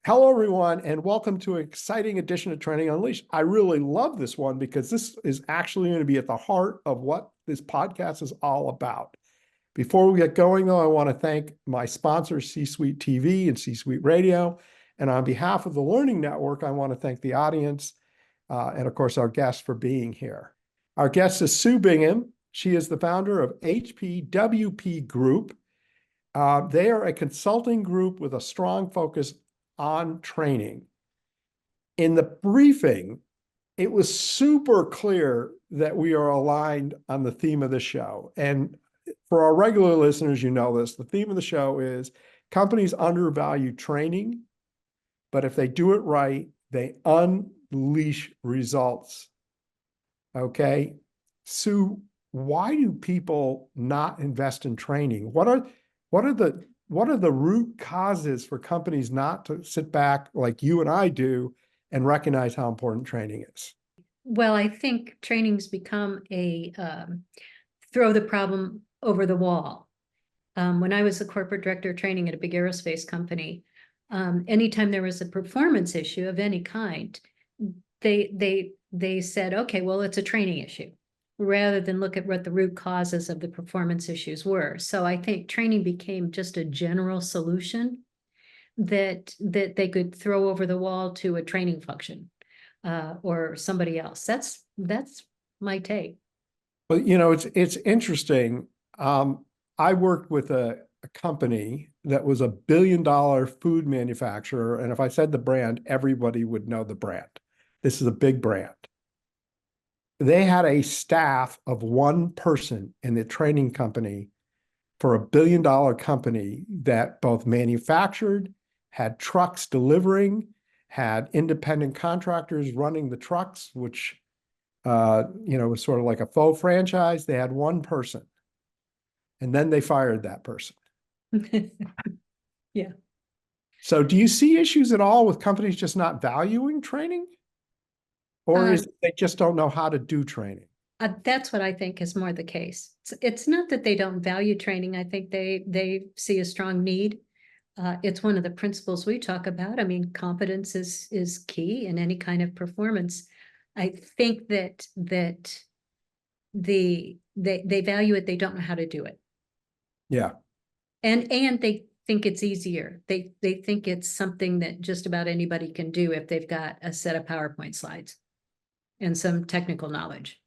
Hello, everyone, and welcome to an exciting edition of Training Unleashed. I really love this one because this is actually going to be at the heart of what this podcast is all about. Before we get going, though, I want to thank my sponsors, C-Suite TV and C-Suite Radio. And on behalf of the Learning Network, I want to thank the audience and, of course, our guests for being here. Our guest is Sue Bingham. She is the founder of HPWP Group. They are a consulting group with a strong focus on training. In the briefing, it was super clear that we are aligned on the theme of the show. And for our regular listeners, you know this, the theme of the show is companies undervalue training, but if they do it right, they unleash results. Okay. Sue, why do people not invest in training? What are the root causes for companies not to sit back like you and I do and recognize how important training is? Well, I think training's become a throw the problem over the wall. When I was the corporate director of training at a big aerospace company, anytime there was a performance issue of any kind, they said, okay, well, it's a training issue, rather than look at what the root causes of the performance issues were. So I think training became just a general solution that they could throw over the wall to a training function or somebody else. That's my take. Well, it's interesting. I worked with a company that was a $1 billion food manufacturer, and if I said the brand, everybody would know the brand. This is a big brand. They had a staff of one person in the training company for a $1 billion company that both manufactured, had trucks delivering, had independent contractors running the trucks, which was sort of like a faux franchise. They had one person, and then they fired that person. Yeah. So do you see issues at all with companies just not valuing training? Or is it they just don't know how to do training? That's what I think is more the case. It's not that they don't value training. I think they see a strong need. It's one of the principles we talk about. I mean, competence is key in any kind of performance. I think that they value it. They don't know how to do it. Yeah. And they think it's easier. They think it's something that just about anybody can do if they've got a set of PowerPoint slides and some technical knowledge.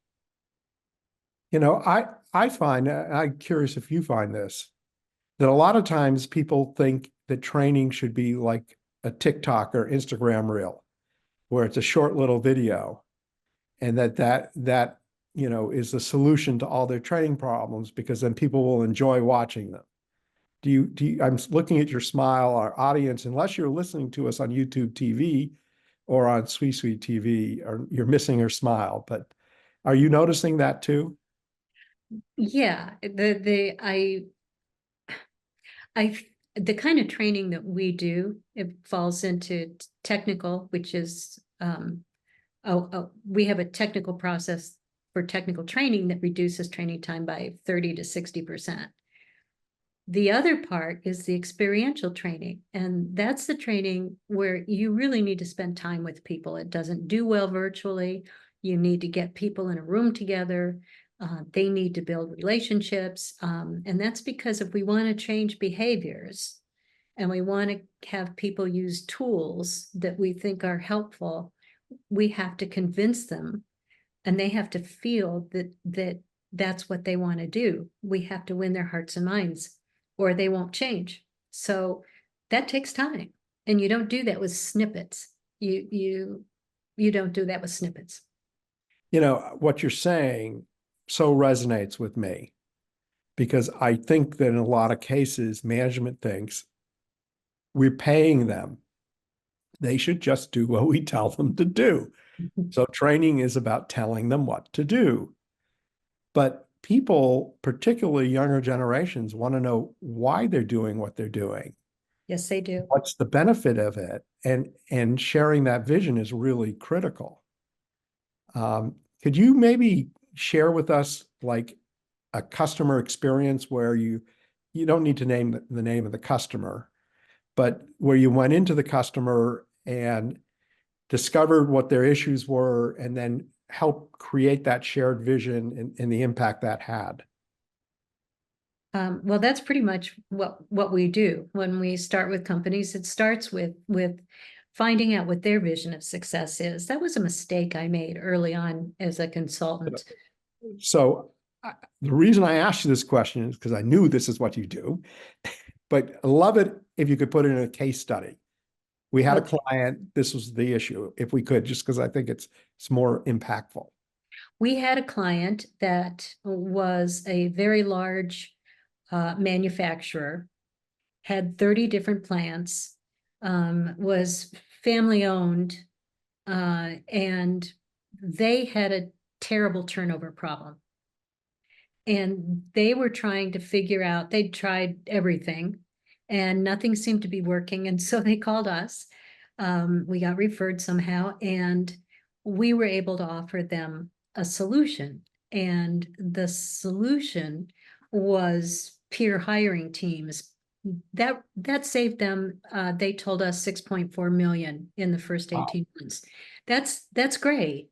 I find, I'm curious if you find this, that a lot of times people think that training should be like a TikTok or Instagram reel, where it's a short little video, and that is the solution to all their training problems, because then people will enjoy watching them. I'm looking at your smile, our audience, unless you're listening to us on YouTube TV or on C-Suite TV, or you're missing her smile, but are you noticing that too? Yeah, the kind of training that we do, it falls into technical, which is we have a technical process for technical training that reduces training time by 30 to 60%. The other part is the experiential training, and that's the training where you really need to spend time with people. It doesn't do well virtually. You need to get people in a room together. They need to build relationships. And that's because if we want to change behaviors and we want to have people use tools that we think are helpful, we have to convince them, and they have to feel that that's what they want to do. We have to win their hearts and minds, or they won't change. So that takes time. And you don't do that with snippets. You don't do that with snippets. What you're saying so resonates with me, because I think that in a lot of cases, management thinks we're paying them. They should just do what we tell them to do. So training is about telling them what to do. But people, particularly younger generations, want to know why they're doing what they're doing. Yes, they do. What's the benefit of it? And sharing that vision is really critical. Could you maybe share with us like a customer experience where you don't need to name the name of the customer, but where you went into the customer and discovered what their issues were and then helped create that shared vision and the impact that had. Well, that's pretty much what we do when we start with companies. It starts with finding out what their vision of success is. That was a mistake I made early on as a consultant. So the reason I asked you this question is because I knew this is what you do, but I love it if you could put it in a case study. We had a client, this was the issue, if we could, just because I think it's more impactful. We had a client that was a very large manufacturer, had 30 different plants, was family owned, and they had a terrible turnover problem. And they were trying to figure out, they'd tried everything and nothing seemed to be working. And so they called us. We got referred somehow, and we were able to offer them a solution. And the solution was peer hiring teams. That saved them, they told us 6.4 million in the first 18 months. That's great.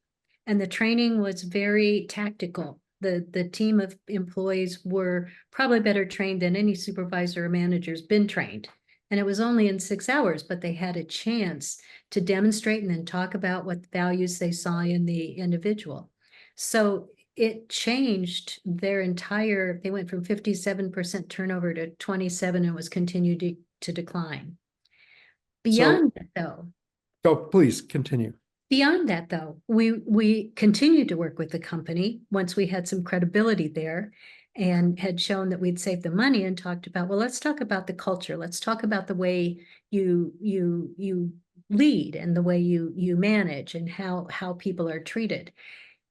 And the training was very tactical. The team of employees were probably better trained than any supervisor or manager's been trained. And it was only in 6 hours, but they had a chance to demonstrate and then talk about what values they saw in the individual. So it changed their entire, they went from 57% turnover to 27 and was continued to decline. Beyond that, though. Go, please continue. Beyond that, though, we continued to work with the company once we had some credibility there and had shown that we'd saved the money, and talked about, well, let's talk about the culture. Let's talk about the way you lead and the way you manage and how people are treated.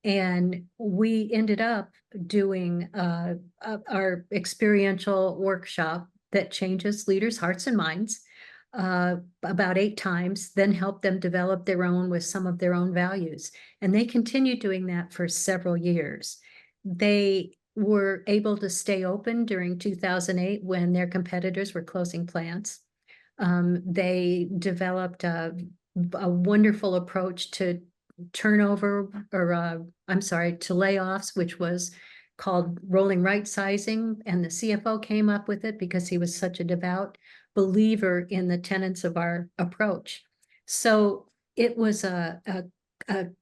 And we ended up doing our experiential workshop that changes leaders' hearts and minds about 8 times, then help them develop their own with some of their own values. And they continued doing that for several years. They were able to stay open during 2008 when their competitors were closing plants. They developed a wonderful approach to turnover, or I'm sorry, to layoffs, which was called rolling right sizing. And the CFO came up with it because he was such a devout believer in the tenets of our approach. So it was a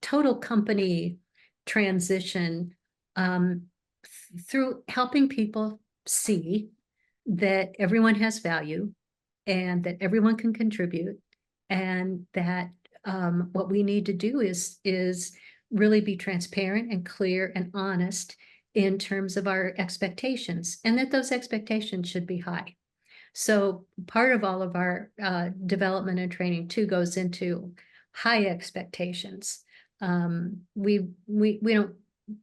total company transition through helping people see that everyone has value and that everyone can contribute, and that what we need to do is really be transparent and clear and honest in terms of our expectations, and that those expectations should be high. So part of all of our development and training too goes into high expectations. We don't,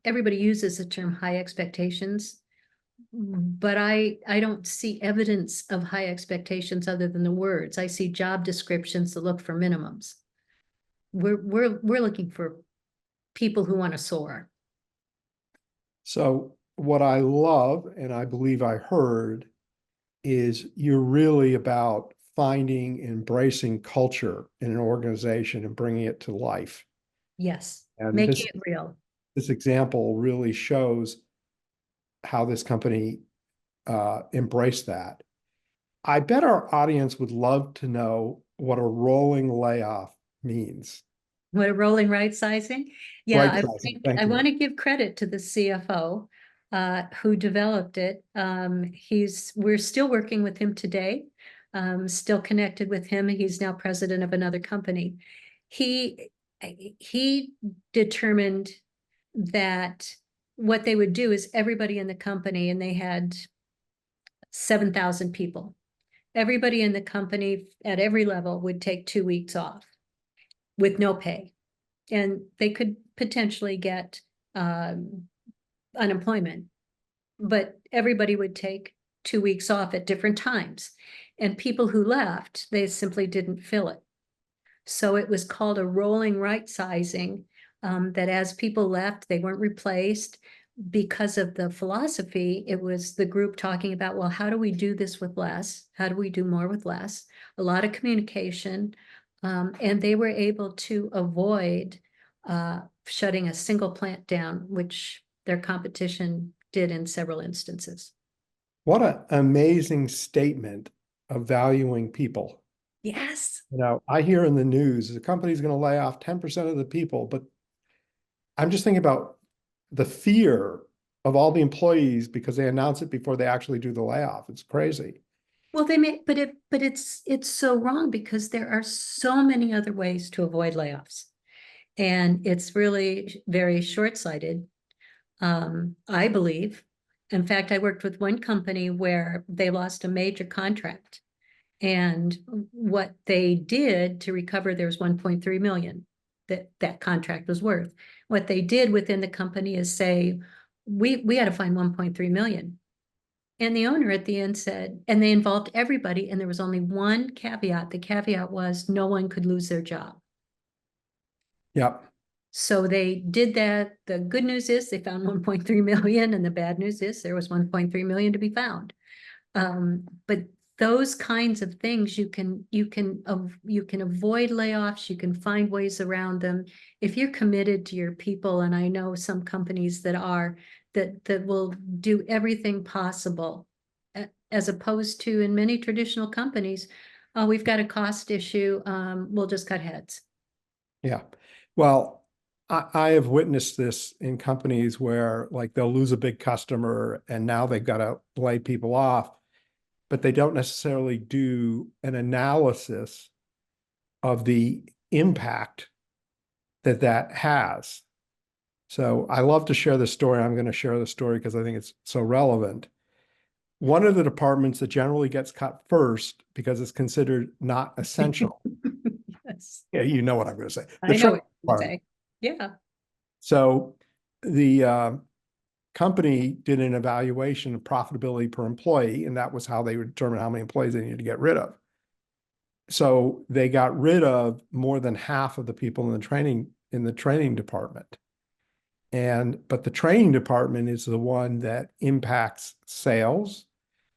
everybody uses the term high expectations, but I don't see evidence of high expectations other than the words. I see job descriptions that look for minimums. We're looking for people who want to soar. So what I love, and I believe I heard, is you're really about finding, embracing culture in an organization and bringing it to life. Yes, And making it real. This example really shows how this company embraced that. I bet our audience would love to know what a rolling layoff means. What a rolling right sizing. Yeah, Right sizing. Thank I you. want to give credit to the CFO who developed it. We're still working with him today, still connected with him. He's now president of another company. He determined that what they would do is everybody in the company, and they had 7,000 people. Everybody in the company at every level would take 2 weeks off with no pay. And they could potentially get unemployment, but everybody would take 2 weeks off at different times. And people who left, they simply didn't fill it. So it was called a rolling right sizing, that as people left, they weren't replaced. because of the philosophy, it was the group talking about, well, how do we do this with less? How do we do more with less? A lot of communication. And they were able to avoid shutting a single plant down, which their competition did in several instances. What an amazing statement of valuing people. Yes. I hear in the news the company's going to lay off 10% of the people, but I'm just thinking about the fear of all the employees because they announce it before they actually do the layoff. It's crazy. Well, they may, but it's so wrong because there are so many other ways to avoid layoffs. And it's really very short-sighted, I believe. In fact, I worked with one company where they lost a major contract. And what they did to recover, there's 1.3 million that contract was worth. What they did within the company is say, we had to find 1.3 million. And the owner at the end said, and they involved everybody, and there was only one caveat. The caveat was no one could lose their job. Yep. So they did that. The good news is they found 1.3 million, and the bad news is there was 1.3 million to be found. But those kinds of things you can avoid layoffs. You can find ways around them if you're committed to your people. And I know some companies that are that will do everything possible, as opposed to in many traditional companies, oh, we've got a cost issue. We'll just cut heads. Yeah. Well, I have witnessed this in companies where like they'll lose a big customer and now they've got to lay people off, but they don't necessarily do an analysis of the impact that that has. So I love to share the story. I'm going to share the story because I think it's so relevant. One of the departments that generally gets cut first because it's considered not essential. Yes, Yeah, you know what I'm going to say. The I know training what you're department. saying. Yeah. So the company did an evaluation of profitability per employee, and that was how they would determine how many employees they needed to get rid of. So they got rid of more than half of the people in the training department. But the training department is the one that impacts sales,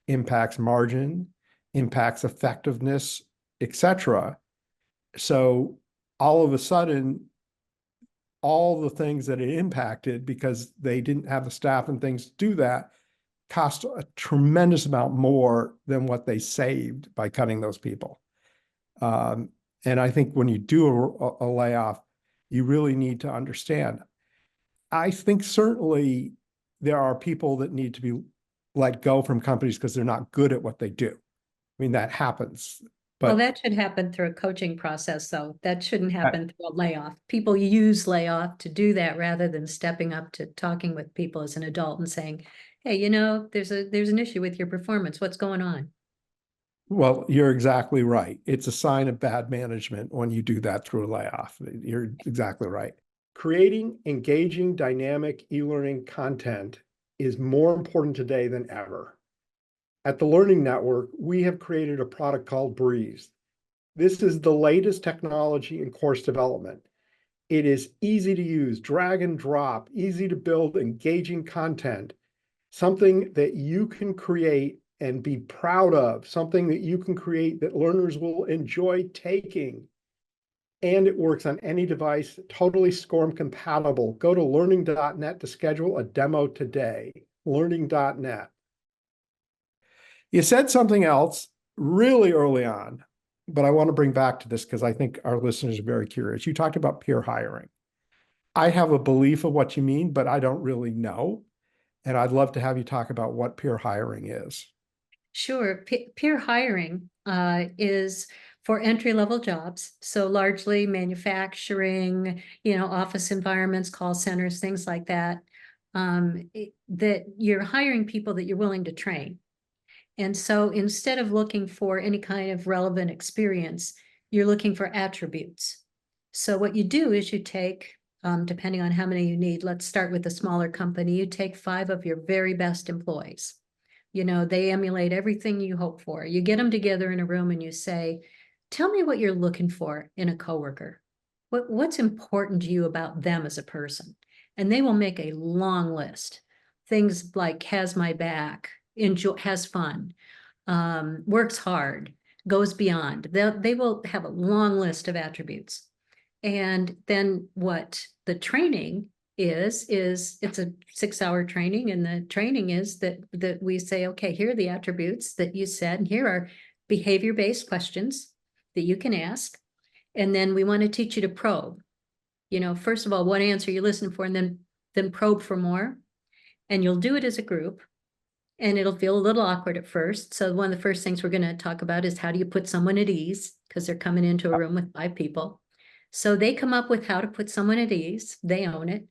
impacts margin, impacts effectiveness, etc. So all of a sudden, all the things that it impacted because they didn't have the staff and things to do that cost a tremendous amount more than what they saved by cutting those people. And I think when you do a layoff, you really need to understand. I think certainly there are people that need to be let go from companies because they're not good at what they do. I mean, that happens. Well, But that should happen through a coaching process, though. That shouldn't happen through a layoff. People use layoff to do that rather than stepping up to talking with people as an adult and saying, hey, there's an issue with your performance. What's going on? well, you're exactly right. It's a sign of bad management when you do that through a layoff. You're exactly right. Creating engaging, dynamic e-learning content is more important today than ever. At the Learning Network, we have created a product called Breeze. This is the latest technology in course development. It is easy to use, drag and drop, easy to build engaging content, something that you can create and be proud of, something that you can create that learners will enjoy taking. And it works on any device, totally SCORM compatible. Go to learning.net to schedule a demo today. Learning.net. You said something else really early on, but I want to bring back to this because I think our listeners are very curious. You talked about peer hiring. I have a belief of what you mean, but I don't really know. And I'd love to have you talk about what peer hiring is. Sure. Peer hiring is for entry-level jobs. So largely manufacturing, office environments, call centers, things like that. That you're hiring people that you're willing to train. And so instead of looking for any kind of relevant experience, you're looking for attributes. So what you do is you take, depending on how many you need, let's start with a smaller company, you take 5 of your very best employees. They emulate everything you hope for. You get them together in a room and you say, tell me what you're looking for in a coworker. What's important to you about them as a person? And they will make a long list. things like has my back, has fun, works hard, goes beyond. They will have a long list of attributes. And then what the training is it's a 6-hour training, and the training is that we say, okay, here are the attributes that you said, and here are behavior-based questions that you can ask. And then we want to teach you to probe. First of all, what answer you listen for, and then probe for more. And you'll do it as a group. And it'll feel a little awkward at first. So one of the first things we're going to talk about is how do you put someone at ease? Because they're coming into a room with 5 people. So they come up with how to put someone at ease. They own it.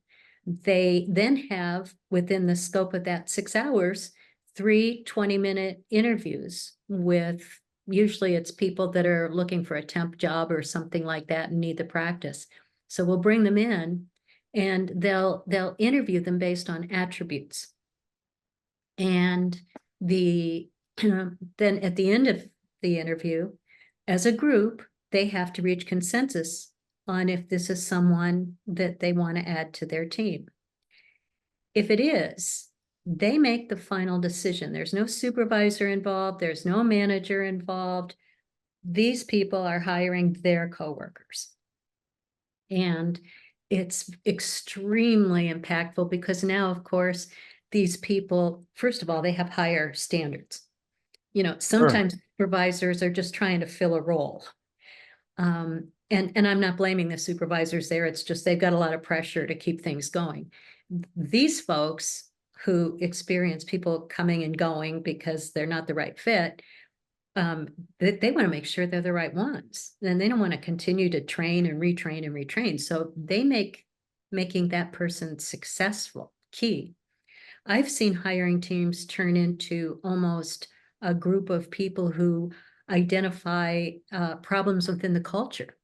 They then have, within the scope of that 6 hours, 3 20-minute interviews with, usually it's people that are looking for a temp job or something like that and need the practice. So we'll bring them in and they'll interview them based on attributes. And then at the end of the interview, as a group, they have to reach consensus on if this is someone that they want to add to their team. If it is, they make the final decision. There's no supervisor involved. There's no manager involved. These people are hiring their coworkers. And it's extremely impactful because now, of course, these people, first of all, they have higher standards. Sometimes supervisors are just trying to fill a role. And I'm not blaming the supervisors there. It's just they've got a lot of pressure to keep things going. These folks who experience people coming and going because they're not the right fit, they want to make sure they're the right ones. And they don't want to continue to train and retrain and retrain. So they making that person successful key. I've seen hiring teams turn into almost a group of people who identify problems within the culture.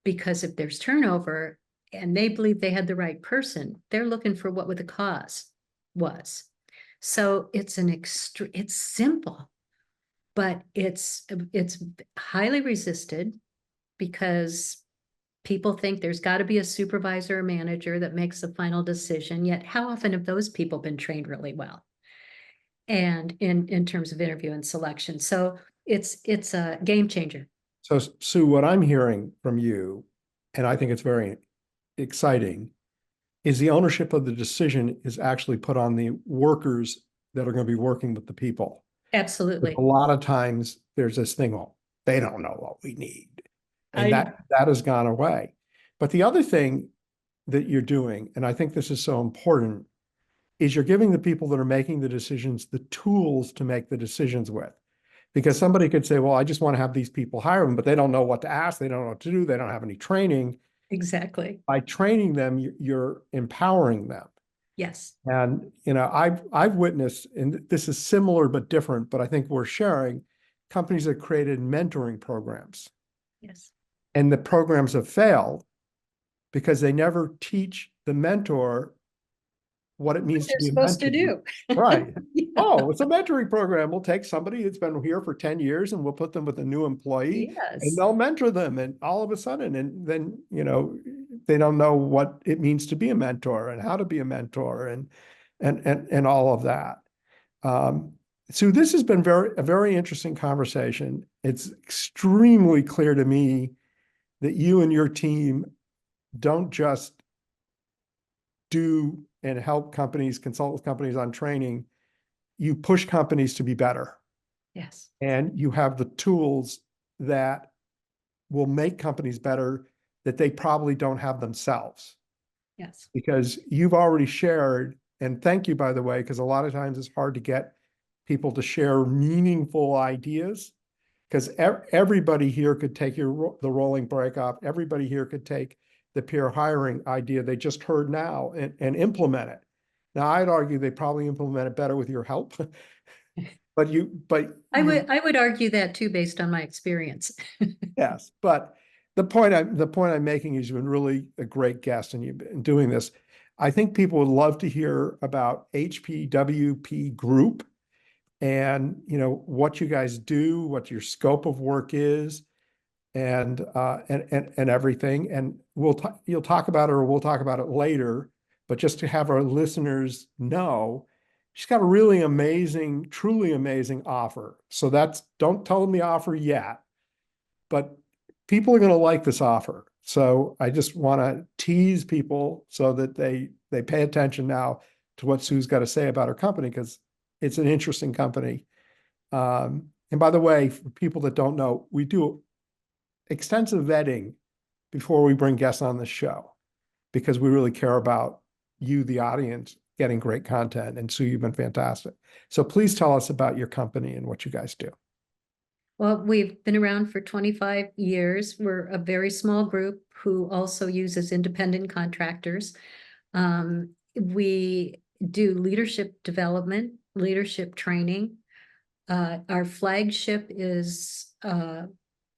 Because if there's turnover and they believe they had the right person, they're looking for what the cause was. So it's it's simple, but it's highly resisted because people think there's got to be a supervisor or manager that makes the final decision. Yet how often have those people been trained really well? And in terms of interview and selection. So it's a game changer. So Sue, what I'm hearing from you, and I think it's very exciting, is the ownership of the decision is actually put on the workers that are going to be working with the people. Absolutely. A lot of times there's this thing, well, they don't know what we need. And that has gone away. But the other thing that you're doing, and I think this is so important, is you're giving the people that are making the decisions the tools to make the decisions with. Because somebody could say, well, I just want to have these people hire them, but they don't know what to ask. They don't know what to do. They don't have any training. Exactly. By training them, you're empowering them. Yes. And, I've witnessed, and this is similar but different, but I think we're sharing, companies that created mentoring programs. Yes. And the programs have failed because they never teach the mentor what it means to be supposed to do. Right. Yeah. Oh, it's a mentoring program. We'll take somebody that's been here for 10 years and we'll put them with a new employee and they'll mentor them. And all of a sudden, and then, they don't know what it means to be a mentor and how to be a mentor and all of that. So this has been a very interesting conversation. It's extremely clear to me that you and your team don't just do and help companies, consult with companies on training. You push companies to be better. Yes. And you have the tools that will make companies better that they probably don't have themselves. Yes. Because you've already shared, and thank you, by the way, because a lot of times it's hard to get people to share meaningful ideas, because everybody here could take the rolling breakup. Everybody here could take the peer hiring idea they just heard now and implement it. Now, I'd argue they probably implement it better with your help. But I would argue that too, based on my experience. Yes, but the point I'm making is you've been really a great guest and you've been doing this. I think people would love to hear about HPWP Group and what you guys do, what your scope of work is, and everything. And you'll talk about it, or we'll talk about it later. but just to have our listeners know, she's got a really amazing, truly amazing offer. So don't tell them the offer yet, but people are going to like this offer. So I just want to tease people so that they pay attention now to what Sue's got to say about her company, because it's an interesting company. And by the way, for people that don't know, we do extensive vetting before we bring guests on the show, because we really care about you, the audience, getting great content. And Sue, you've been fantastic. So please tell us about your company and what you guys do. Well, we've been around for 25 years. We're a very small group who also uses independent contractors. We do leadership development, leadership training. Our flagship is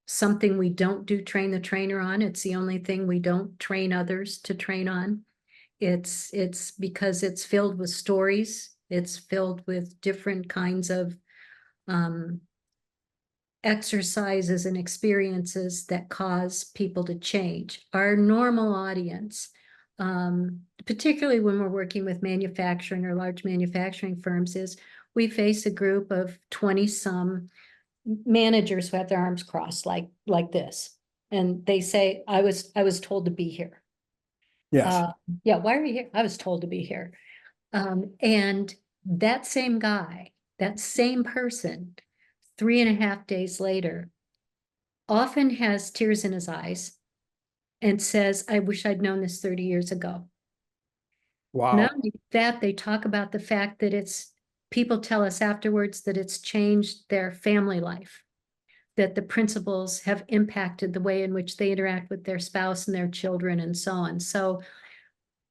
something we don't do train the trainer on. It's the only thing we don't train others to train on. It's because it's filled with stories. It's filled with different kinds of exercises and experiences that cause people to change. Our normal audience, particularly when we're working with manufacturing or large manufacturing firms, is we face a group of 20-some managers who have their arms crossed like this. And they say, I was told to be here. Yes. Yeah, why are you here? I was told to be here. And that same guy, that same person, 3.5 days later, often has tears in his eyes and says, I wish I'd known this 30 years ago. Wow. Not only that, they talk about the fact that people tell us afterwards that it's changed their family life, that the principles have impacted the way in which they interact with their spouse and their children and so on. So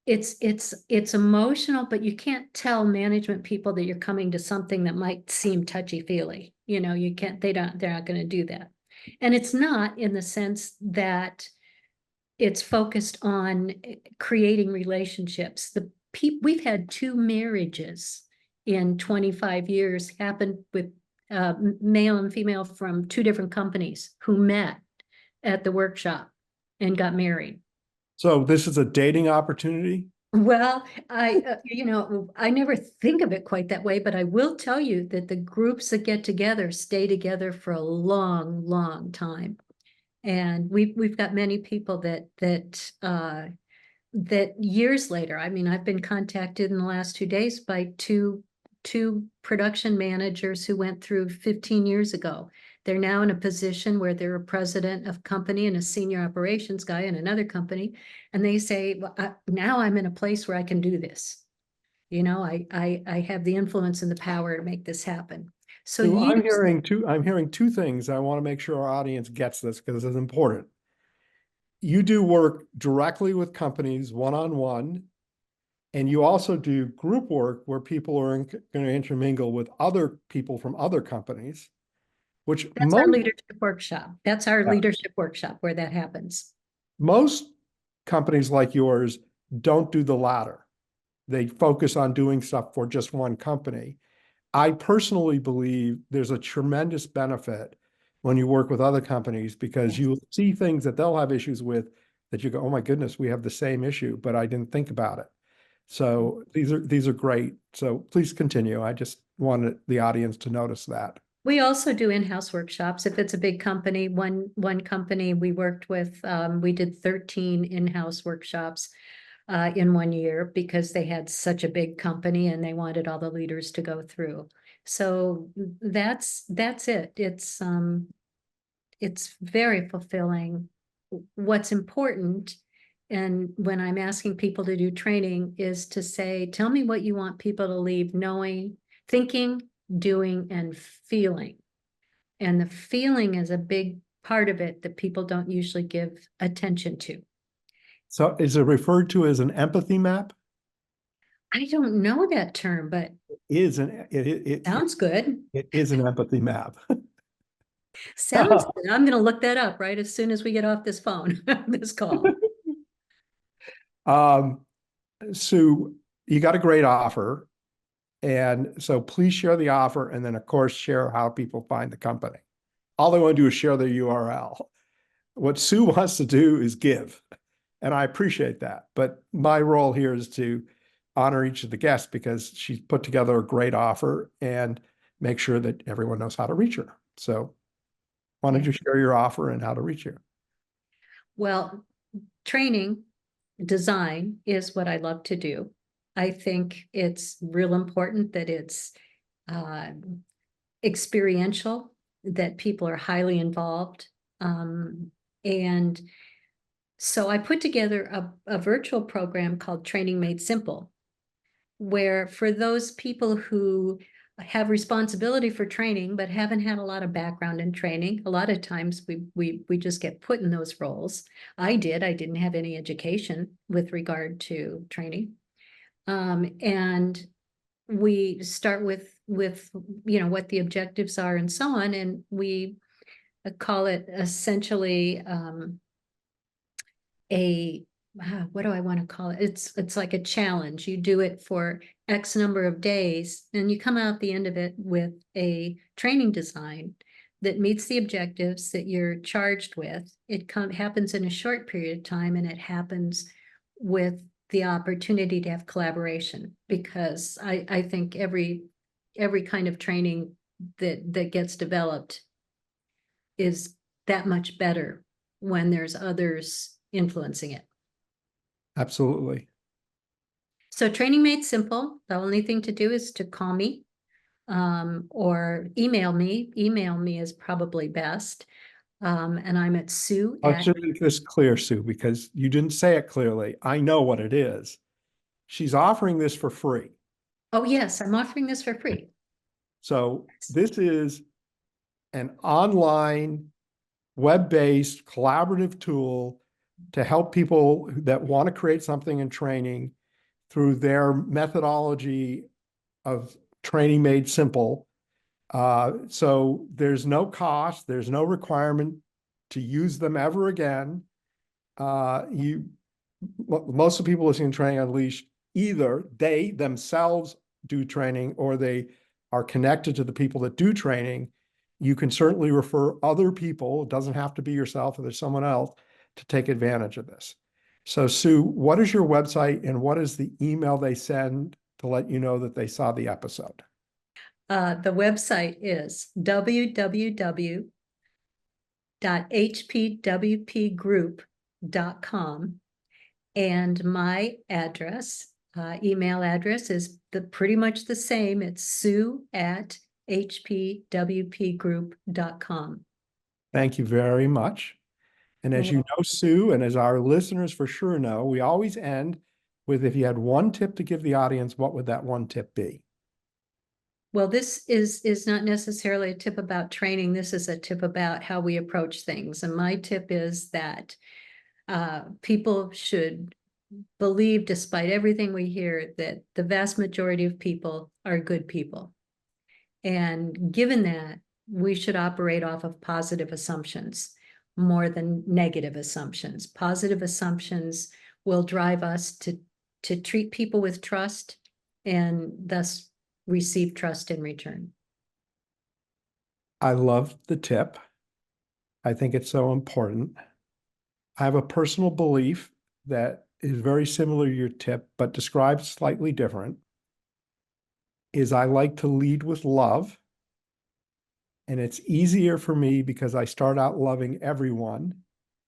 it's emotional, but you can't tell management people that you're coming to something that might seem touchy-feely. You can't, they're not going to do that. And it's not in the sense that it's focused on creating relationships. We've had 2 marriages in 25 years happen with male and female from 2 different companies who met at the workshop and got married. So this is a dating opportunity? Well, I never think of it quite that way, but I will tell you that the groups that get together stay together for a long, long time. And we've got many people that years later, I mean, I've been contacted in the last 2 days by two production managers who went through 15 years ago. They're now in a position where they're a president of company and a senior operations guy in another company. And they say, well, now I'm in a place where I can do this. I have the influence and the power to make this happen. So I'm years, hearing two things. I want to make sure our audience gets this because it's important. You do work directly with companies one-on-one, and you also do group work where people are going to intermingle with other people from other companies, which that's our leadership workshop. That's our leadership workshop where that happens. most companies like yours don't do the latter. They focus on doing stuff for just one company. I personally believe there's a tremendous benefit when you work with other companies, because you see things that they'll have issues with that you go, oh my goodness, we have the same issue, but I didn't think about it. So these are great. So please continue. I just wanted the audience to notice that. We also do in-house workshops. If it's a big company, one company we worked with, we did 13 in-house workshops in 1 year because they had such a big company and they wanted all the leaders to go through. So that's it. It's very fulfilling. What's important, and when I'm asking people to do training, is to say, tell me what you want people to leave knowing, thinking, doing, and feeling. And the feeling is a big part of it that people don't usually give attention to. So is it referred to as an empathy map? I don't know that term, but It sounds good. is an empathy map. Sounds good. I'm going to look that up right as soon as we get off this phone, this call. Sue, you got a great offer. And so please share the offer, and then of course share how people find the company. All they want to do is share their URL. What Sue wants to do is give. And I appreciate that. But my role here is to honor each of the guests because she's put together a great offer and make sure that everyone knows how to reach her. So why don't you share your offer and how to reach you? Well, training design is what I love to do. I think it's real important that it's experiential, that people are highly involved. And so I put together a virtual program called Training Made Simple, where for those people who have responsibility for training but haven't had a lot of background in training, a lot of times we just get put in those roles. I didn't have any education with regard to training. And we start with what the objectives are and so on, and we call it essentially what do I want to call it? It's like a challenge. You do it for X number of days, and you come out at the end of it with a training design that meets the objectives that you're charged with. It happens in a short period of time, and it happens with the opportunity to have collaboration, because I think every kind of training that gets developed is that much better when there's others influencing it. Absolutely. So Training Made Simple, the only thing to do is to call me or email me. Email me is probably best. And I'm at Sue I at, should make this clear, Sue, because you didn't say it clearly. I know what it is. She's offering this for free. oh yes, I'm offering this for free. So this is an online, web-based collaborative tool to help people that want to create something in training through their methodology of training made simple. So there's no cost, there's no requirement to use them ever again. Most of the people listening to Training Unleashed, either they themselves do training or they are connected to the people that do training. You can certainly refer other people, it doesn't have to be yourself or there's someone else, to take advantage of this. So Sue, what is your website and what is the email they send to let you know that they saw the episode? The website is www.hpwpgroup.com. And my address, email address is pretty much the same. It's sue@hpwpgroup.com. Thank you very much. And as you know, Sue, and as our listeners for sure know, we always end with, if you had one tip to give the audience, what would that one tip be? Well, this is not necessarily a tip about training. This is a tip about how we approach things. And my tip is that people should believe, despite everything we hear, that the vast majority of people are good people. And given that, we should operate off of positive assumptions more than negative assumptions. Positive assumptions will drive us to treat people with trust and thus receive trust in return. I love the tip. I think it's so important. I have a personal belief that is very similar to your tip, but described slightly different, is I like to lead with love. And it's easier for me because I start out loving everyone.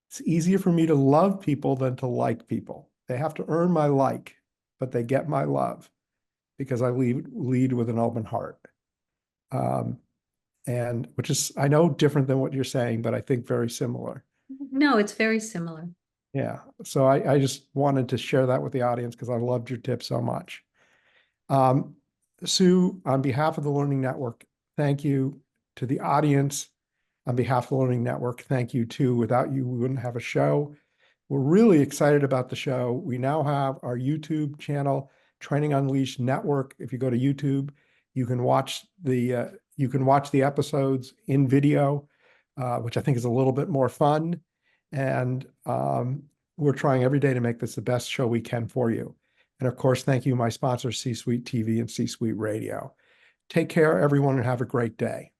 It's easier for me to love people than to like people. They have to earn my like, but they get my love because I lead with an open heart. And which is, I know, different than what you're saying, but I think very similar. No, it's very similar. Yeah. So I just wanted to share that with the audience because I loved your tip so much. Sue, on behalf of the Learning Network, thank you. To the audience, on behalf of the Learning Network, thank you too. Without you, we wouldn't have a show. We're really excited about the show. We now have our YouTube channel, Training Unleashed Network. If you go to YouTube, you can watch the episodes in video, which I think is a little bit more fun. And we're trying every day to make this the best show we can for you. And of course, thank you, my sponsors, C-Suite TV and C-Suite Radio. Take care, everyone, and have a great day.